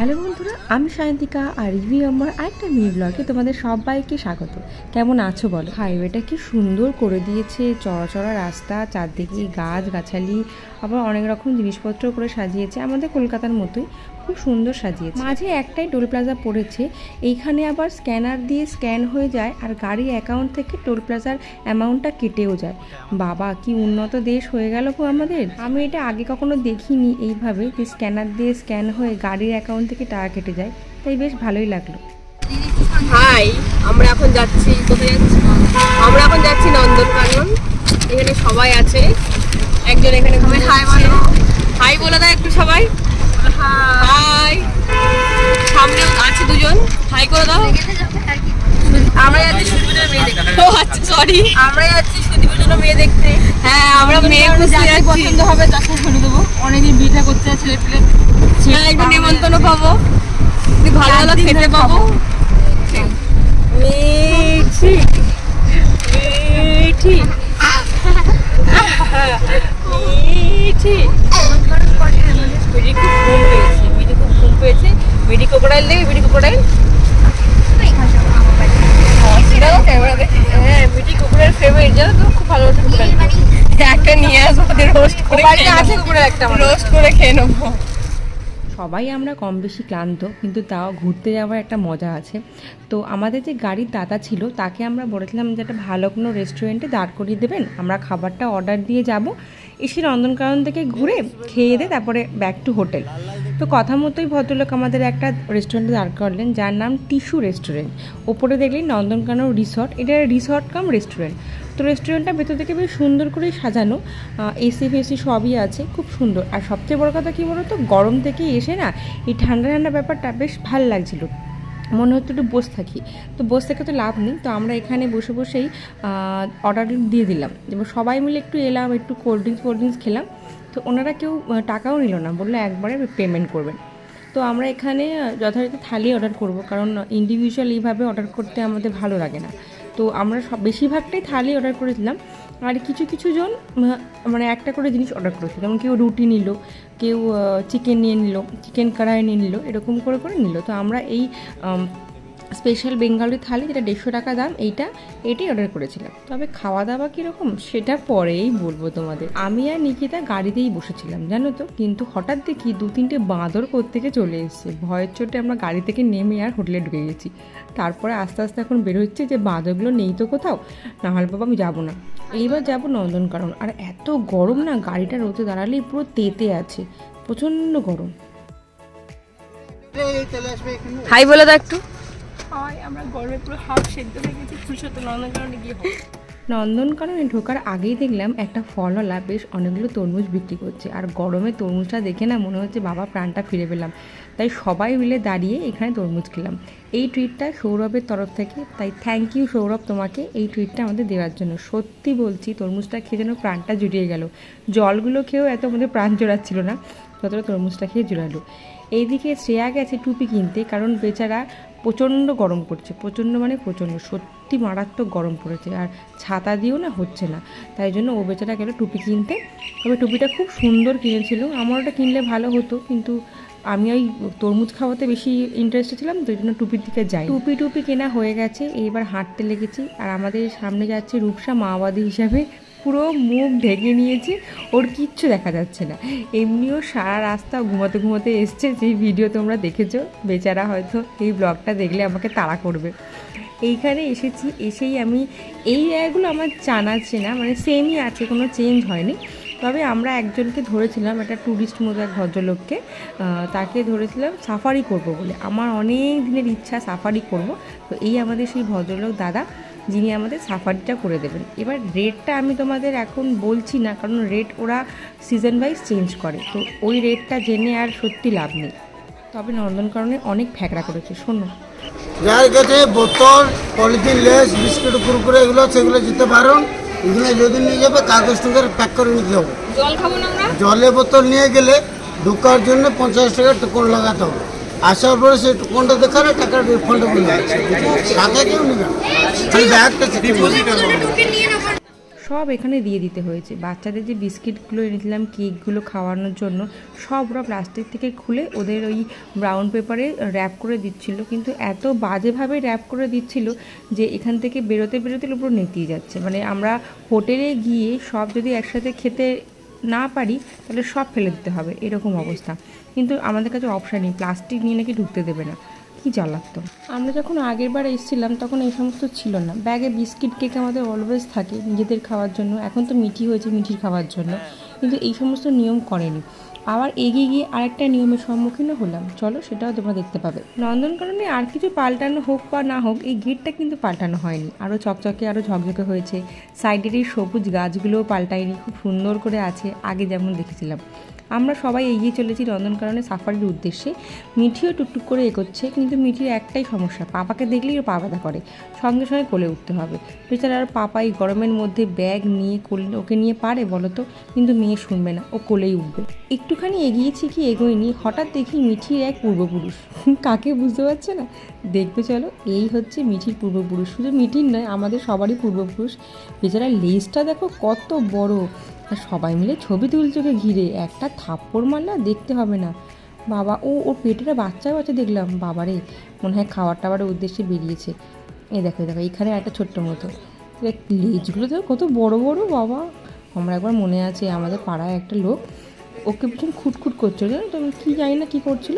Hello বন্ধুরা, আমি সায়ন্তিকা আর review আমার আরেকটা মিনি ব্লগে তোমাদের সবাইকে স্বাগত। কেমন আছো বলো? হাইওয়েটা কি সুন্দর করে দিয়েছে, চড়া চড়া রাস্তা, চারদিকে গাছ গাছালি, আবার অনেক রকম জিনিসপত্র করে সাজিয়েছে, আমাদের কলকাতার মতোই খুব সুন্দর সাজিয়েছে। মাঝে একটাই টোল প্লাজা পড়েছে, এইখানে আবার স্ক্যানার দিয়ে স্ক্যান হয়ে যায় আর গাড়ির অ্যাকাউন্ট থেকে টোল প্লাজার অ্যামাউন্টটা কেটেও যায়। বাবা, কি উন্নত দেশ হয়ে গেল গো আমাদের। আমি এটা আগে কখনো দেখিনি এইভাবে, যে স্ক্যানার দিয়ে স্ক্যান হয়ে গাড়ির অ্যাকাউন্ট থেকে টাকা কেটে যায়, তাই বেশ ভালোই লাগলো। হাই, আমরা এখন যাচ্ছি, কোথায় যাচ্ছি? আমরা এখন যাচ্ছি নন্দনকানন। এখানে সবাই আছে, একজন এখানে হাই বলো, হাই বলে দাও একটু সবাই। হাই, সামনে আছে দুজন, হাই করে দাও। আমরা যাচ্ছি সুদীপের মেয়ে দেখতে। ও আচ্ছা, সরি, আমরা যাচ্ছি সুদীপের মেয়ে দেখতে। হ্যাঁ, আমরা মেয়ে যাচ্ছি, পছন্দ হবে তাকে শুনে দেবো। অনেকদিন বিটা করতে ছেলে পেলে, একটু নিমন্ত্রণ পাবো, ভালো ভালো খেতে পাবো। মিঠি মিঠি মিঠি, মিঠি খুব ঘুম পেয়েছে, মিঠি খুব ঘুম পেয়েছে। মিঠি ক্রোকোডাইল দেখবে, মিঠি ক্রোকোডাইল। হ্যাঁ, মিঠি ক্রোকোডাইল ফেভারিট, জানো তো, খুব ভালো একটা নিয়ে আসবো, রোস্ট করে রোস্ট করে খেয়ে নেবো। সবাই আমরা কম বেশি ক্লান্ত, কিন্তু তাও ঘুরতে যাওয়ার একটা মজা আছে। তো আমাদের যে গাড়ির দাদা ছিল তাকে আমরা বলেছিলাম যে একটা ভালো কোনো রেস্টুরেন্টে দাঁড় করিয়ে দেবেন, আমরা খাবারটা অর্ডার দিয়ে যাব, এসে নন্দনকানন থেকে ঘুরে খেয়ে দিয়ে তারপরে ব্যাক টু হোটেল। তো কথা মতোই ভদ্রলোক আমাদের একটা রেস্টুরেন্টে দাঁড় করলেন, যার নাম টিস্যু রেস্টুরেন্ট। ওপরে দেখলেন নন্দনকানন রিসর্ট, এটা রিসর্ট কাম রেস্টুরেন্ট। তো রেস্টুরেন্টটা ভেতর থেকে বেশ সুন্দর করে সাজানো, এসি ফেসি সবই আছে, খুব সুন্দর। আর সবচেয়ে বড় কথা কী বলো তো, গরম থেকে এসে না এই ঠান্ডা ঠান্ডা ব্যাপারটা বেশ ভাল লাগছিল, মনে হচ্ছে একটু বসে থাকি। তো বসে থেকে তো লাভ নেই, তো আমরা এখানে বসে বসেই অর্ডার দিয়ে দিলাম। যেমন সবাই মিলে একটু এলাম, একটু কোল্ড ড্রিঙ্কস খেলাম। তো ওনারা কেউ টাকাও নিল না, বললো একবারে পেমেন্ট করবেন। তো আমরা এখানে যথারীতি থালি অর্ডার করব, কারণ ইন্ডিভিজুয়াল এইভাবে অর্ডার করতে আমাদের ভালো লাগে না। তো আমরা বেশিরভাগটাই থালি অর্ডার করেছিলাম, আর কিছু কিছু জন মানে একটা করে জিনিস অর্ডার করেছিল, যেমন কেউ রুটি নিল, কেউ চিকেন নিয়ে নিল, চিকেন কড়াই নিয়ে নিল, এরকম করে করে নিল। তো আমরা এই স্পেশাল বেঙ্গলি থালি, যেটা 150 টাকা দাম, এটাই অর্ডার করেছিলাম। তবে খাওয়া দাওয়া কীরকম সেটা পরেই বলবো তোমাদের। আমি আর নিকিতা গাড়িতেই বসেছিলাম জানো তো, কিন্তু হঠাৎ দেখি 2-3টে বাঁদর কোত্থেকে চলে এসেছে। ভয়ের চোটে আমরা গাড়ি থেকে নেমে আর হোটেলে ঢুকে গেছি। তারপরে আস্তে আস্তে এখন বের হচ্ছে যে বাঁদরগুলো নেই তো কোথাও, না হলে বাবা আমি যাবো না। এইবার যাবো নন্দনকানন। আর এত গরম না, গাড়িটা রোদে দাঁড়ালেই পুরো তেতে আছে, প্রচণ্ড গরম। হাই বলে দাও একটু। আমরা গরমে পুরো হাফ সেদ্ধ হয়ে গেছি, নন্দনকাননে গিয়ে। নন্দনকাননে ঢোকার আগেই দেখলাম একটা ফলওয়ালা বেশ অনেকগুলো তরমুজ বিক্রি করছে, আর গরমে তরমুজটা দেখে না মনে হচ্ছে বাবা প্রাণটা ফিরে পেলাম। তাই সবাই মিলে দাঁড়িয়ে এখানে তরমুজ খেলাম। এই ট্রিটটা সৌরভের তরফ থেকে, তাই থ্যাংক ইউ সৌরভ তোমাকে এই ট্রিটটা আমাদের দেওয়ার জন্য। সত্যি বলছি, তরমুজটা খেয়ে যেন প্রাণটা জুড়িয়ে গেল। জলগুলো খেয়েও এত আমাদের প্রাণ জোড়াচ্ছিল না যতটা তরমুজটা খেয়ে জোড়ালো। এইদিকে শ্রেয়া গেছে টুপি কিনতে, কারণ বেচারা প্রচণ্ড গরম পড়ছে, প্রচণ্ড মানে প্রচণ্ড, সত্যি মারাত্মক গরম পড়েছে, আর ছাতা দিয়েও না হচ্ছে না, তাই জন্য ও বেচারা গেল টুপি কিনতে। তবে টুপিটা খুব সুন্দর কিনেছিল, আমার ওটা কিনলে ভালো হতো, কিন্তু আমি ওই তরমুজ খাওয়াতে বেশি ইন্টারেস্টেড ছিলাম, তো ওই জন্য টুপির দিকে যাই। টুপি কেনা হয়ে গেছে, এইবার হাঁটতে লেগেছি। আর আমাদের সামনে যাচ্ছে রূপসা, মাওবাদী হিসাবে পুরো মুখ ঢেকে নিয়েছে, ওর কিচ্ছু দেখা যাচ্ছে না। এমনিও সারা রাস্তা ঘুমাতে ঘুমাতে এসছে, যেই ভিডিও তোমরা দেখেছো। বেচারা হয়তো এই ব্লগটা দেখলে আমাকে তাড়া করবে। এইখানে এসেছি, এসেই আমি এই জায়গাগুলো আমার জানা চেনা, মানে সেমই আছে, কোনো চেঞ্জ হয়নি। তবে আমরা একজনকে ধরেছিলাম, একটা ট্যুরিস্ট মতো এক ভদ্রলোককে, তাকে ধরেছিলাম সাফারি করব বলে। আমার অনেক দিনের ইচ্ছা সাফারি করব, তো এই আমাদের সেই ভদ্রলোক দাদা, যিনি আমাদের সাফারিটা করে দেবেন। এবার রেটটা আমি তোমাদের এখন বলছি না, কারণ রেট ওরা সিজন ওয়াইজ চেঞ্জ করে, তো ওই রেটটা জেনে আর সত্যি লাভ নেই। তবে নন্দনকাননে অনেক ফ্যাকড়া করেছে, শোনো। যার কাছে বোতল, পলিথিন, লেস, বিস্কুট, কুরকুরে এগুলো সেগুলো যেতে পারুন। এগুলো যদি নিয়ে যাবে কাগজ টাকার প্যাক করে নিতে হবে। জল খাবো না আমরা। জলের বোতল নিয়ে গেলে ঢোকার জন্য 50 টাকা টোকন লাগাতে হবে। আসার পরে সেই টোকনটা দেখালে টাকা রিফান্ড হয়ে যাচ্ছে, টাকা কেউ নেবে না, ব্যাগটা সব এখানে দিয়ে দিতে হয়েছে। বাচ্চাদের যে বিস্কিটগুলো এনেছিলাম কেকগুলো খাওয়ানোর জন্য সব ওরা প্লাস্টিক থেকে খুলে ওদের ওই ব্রাউন পেপারে র্যাপ করে দিচ্ছিল, কিন্তু এত বাজেভাবে র্যাপ করে দিচ্ছিল যে এখান থেকে বেরোতে বেরোতে উপর নেতিয়ে যাচ্ছে। মানে আমরা হোটেলে গিয়ে সব যদি একসাথে খেতে না পারি তাহলে সব ফেলে দিতে হবে, এরকম অবস্থা। কিন্তু আমাদের কাছে অপশান নেই, প্লাস্টিক নিয়ে নাকি ঢুকতে দেবে না, কি জ্বালাতো। আমরা যখন আগের বার এসেছিলাম তখন এই সমস্ত ছিল না। ব্যাগে বিস্কিট কেক আমাদের অলওয়েজ থাকে নিজেদের খাওয়ার জন্য, এখন তো মিঠি হয়েছে মিঠির খাওয়ার জন্য, কিন্তু এই সমস্ত নিয়ম করেনি। আবার এগিয়ে গিয়ে আরেকটা নিয়মের সম্মুখীনও হলাম, চলো সেটাও তোমরা দেখতে পাবে। নন্দনকাননে আর কিছু পাল্টানো হোক বা না হোক, এই গেটটা কিন্তু পাল্টানো হয়নি, আরও চকচকে আরও ঝকঝকে হয়েছে। সাইডের এই সবুজ গাছগুলোও পাল্টায়নি, খুব সুন্দর করে আছে আগে যেমন দেখেছিলাম। আমরা সবাই এগিয়ে চলেছি নন্দনকাননে সাফারির উদ্দেশ্যে। মিঠিও টুকটুক করে এগোচ্ছে, কিন্তু মিঠির একটাই সমস্যা, পাপাকে দেখলেই ও পা ব্যথা করে, সঙ্গে সঙ্গে কোলে উঠতে হবে। বেচারা আর পাপা এই গরমের মধ্যে ব্যাগ নিয়ে কোলে ওকে নিয়ে পারে বলো তো, কিন্তু মেয়ে শুনবে না, ও কোলেই উঠবে। একটুখানি এগিয়েছি কি এগোয়নি, হঠাৎ দেখি মিঠির এক পূর্বপুরুষ, কাকে বুঝতে পারছে না, দেখবে চলো। এই হচ্ছে মিঠির পূর্বপুরুষ, শুধু মিঠির নয় আমাদের সবারই পূর্বপুরুষ। বেচারা লেজটা দেখো কত বড়, আর সবাই মিলে ছবি তুলছে ওকে ঘিরে। একটা থাপ্পড় মারলে দেখতে হবে না। বাবা ওর পেটের বাচ্চা দেখলাম, বাবারে মনে হয় খাবার টাবারের উদ্দেশ্যে বেরিয়েছে। দেখো এখানে একটা ছোট্ট মতো, লেজগুলো তো কত বড় বড় বাবা। আমরা একবার মনে আছে আমাদের পাড়ায় একটা লোক ওকে ভীষণ খুটখুট করছিল, জানো তো কী জানি না কী করছিল,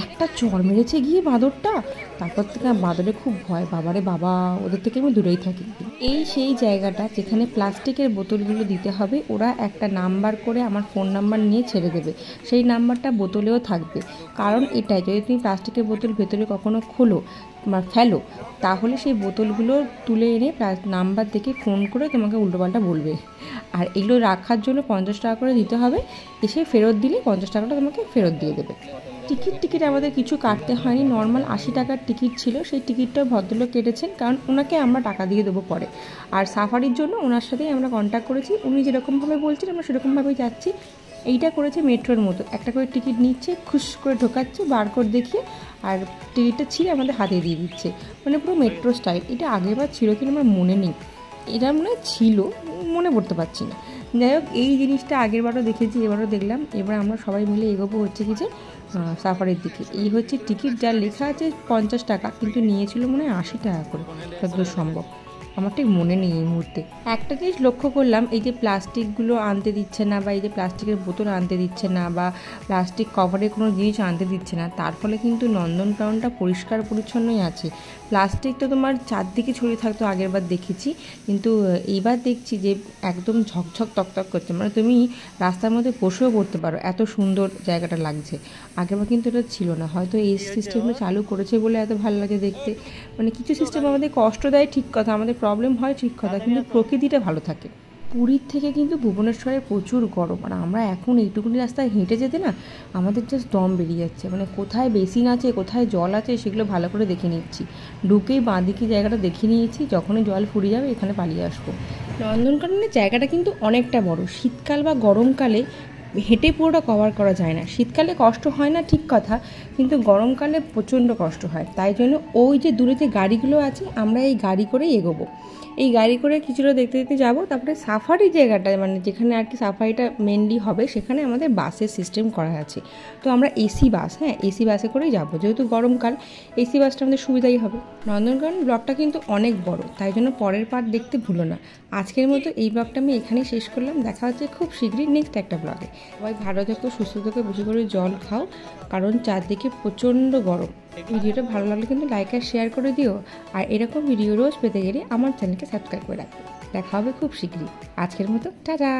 একটা চড় মেরেছে গিয়ে বাঁদরটা। তারপর থেকে বাঁদরের খুব ভয়, বাবারে বাবা, ওদের থেকে আমি দূরেই থাকি। এই সেই জায়গাটা যেখানে প্লাস্টিকের বোতলগুলো দিতে হবে, ওরা একটা নাম্বার করে আমার ফোন নাম্বার নিয়ে ছেড়ে দেবে, সেই নাম্বারটা বোতলেও থাকবে। কারণ এটাই, যদি তুমি প্লাস্টিকের বোতল ভেতরে কখনো খোলো বা ফেলো, তাহলে সেই বোতলগুলো তুলে এনে নাম্বার দেখে ফোন করে তোমাকে উল্টোপাল্টা বলবে। আর এগুলো রাখার জন্য 50 টাকা করে দিতে হবে, এসে ফেরত দিলে 50 টাকাটা তোমাকে ফেরত দিয়ে দেবে। টিকিট আমাদের কিছু কাটতে হয়নি, নর্মাল 80 টাকার টিকিট ছিল, সেই টিকিটটাও ভদ্রলোক কেটেছেন, কারণ ওনাকে আমরা টাকা দিয়ে দেবো পরে। আর সাফারির জন্য ওনার সাথেই আমরা কন্ট্যাক্ট করেছি, উনি যেরকমভাবে বলছেন আমরা সেরকমভাবেই যাচ্ছি। এইটা করেছে মেট্রোর মতো, একটা করে টিকিট নিচ্ছে, খুশ করে ঢোকাচ্ছে বারকোড দেখিয়ে, আর টিকিটটা ছিঁড়ে আমাদের হাতে দিয়ে দিচ্ছে, মানে পুরো মেট্রো স্টাইল। এটা আগেরবার ছিল কিনা আমার মনে নেই, এটা মনে ছিল, মনে পড়তে পারছি না। যাই হোক, এই জিনিসটা আগেরবারও দেখেছি, এবারও দেখলাম। এবার আমরা সবাই মিলে এগোবো হচ্ছে কি যে সাফারির দিকে। এই হচ্ছে টিকিট, যা লেখা আছে 50 টাকা, কিন্তু নিয়েছিল মনে হয় 80 টাকা করে, যতদূর সম্ভব, আমার ঠিক মনে নেই এই মুহূর্তে। একটা জিনিস লক্ষ্য করলাম, এই যে প্লাস্টিকগুলো আনতে দিচ্ছে না, বা এই যে প্লাস্টিকের বোতল আনতে দিচ্ছে না, বা প্লাস্টিক কভারের কোনো জিনিস আনতে দিচ্ছে না, তার ফলে কিন্তু নন্দনকাননটা পরিষ্কার পরিচ্ছন্নই আছে। প্লাস্টিক তো তোমার চারদিকে ছড়িয়ে থাকতো আগেরবার দেখেছি, কিন্তু এইবার দেখছি যে একদম ঝকঝক তকতক করছে, মানে তুমি রাস্তার মধ্যে বসেও পড়তে পারো, এত সুন্দর জায়গাটা লাগছে। আগেরবার কিন্তু এটা ছিল না, হয়তো এই সিস্টেমটা চালু করেছে বলে এত ভালো লাগে দেখতে। মানে কিছু সিস্টেম আমাদের কষ্ট দেয় ঠিক কথা, আমাদের প্রবলেম হয় ঠিক কথা, কিন্তু প্রকৃতিটা ভালো থাকে। পুরীর থেকে কিন্তু ভুবনেশ্বরে প্রচুর গরম, আর আমরা এখন এইটুকুনি রাস্তায় হেঁটে যেতে না আমাদের জাস্ট দম বেরিয়ে যাচ্ছে। মানে কোথায় বেসিন আছে কোথায় জল আছে সেগুলো ভালো করে দেখে নিচ্ছি, ঢুকেই বাঁদিকে জায়গাটা দেখে নিয়েছি, যখনই জল ফুরিয়ে যাবে এখানে পালিয়ে আসবো। নন্দনকাননের জায়গাটা কিন্তু অনেকটা বড়, শীতকাল বা গরমকালে হেঁটে পুরোটা কভার করা যায় না। শীতকালে কষ্ট হয় না ঠিক কথা, কিন্তু গরমকালে প্রচণ্ড কষ্ট হয়। তাই জন্য ওই যে দূরে যে গাড়িগুলো আছে, আমরা এই গাড়ি করেই এগোবো। এই গাড়ি করে কিছুটা দেখতে দেখতে যাবো, তারপরে সাফারি জায়গাটা, মানে যেখানে আর কি সাফারিটা মেনলি হবে, সেখানে আমাদের বাসের সিস্টেম করা আছে। তো আমরা এসি বাস, এসি বাসে করেই যাবো, যেহেতু গরমকাল এসি বাসটা আমাদের সুবিধাই হবে। নন্দনকানন ব্লগটা কিন্তু অনেক বড়, তাই জন্য পরের পার্ট দেখতে ভুলো না। আজকের মতো এই ব্লগটা আমি এখানেই শেষ করলাম, দেখা হচ্ছে খুব শীঘ্রই নেক্সট একটা ব্লগে। সবাই ভালো থেকো, সুস্থ থেকো, বেশি করে জল খাও, কারণ চারদিকে প্রচণ্ড গরম। ভিডিওটা ভালো লাগলে কিন্তু লাইক আর শেয়ার করে দিও, আর এরকম ভিডিও রোজ পেতে গেলে আমার চ্যানেলকে সাবস্ক্রাইব করে রাখো। দেখা হবে খুব শীঘ্রই। আজকের মতো টাটা।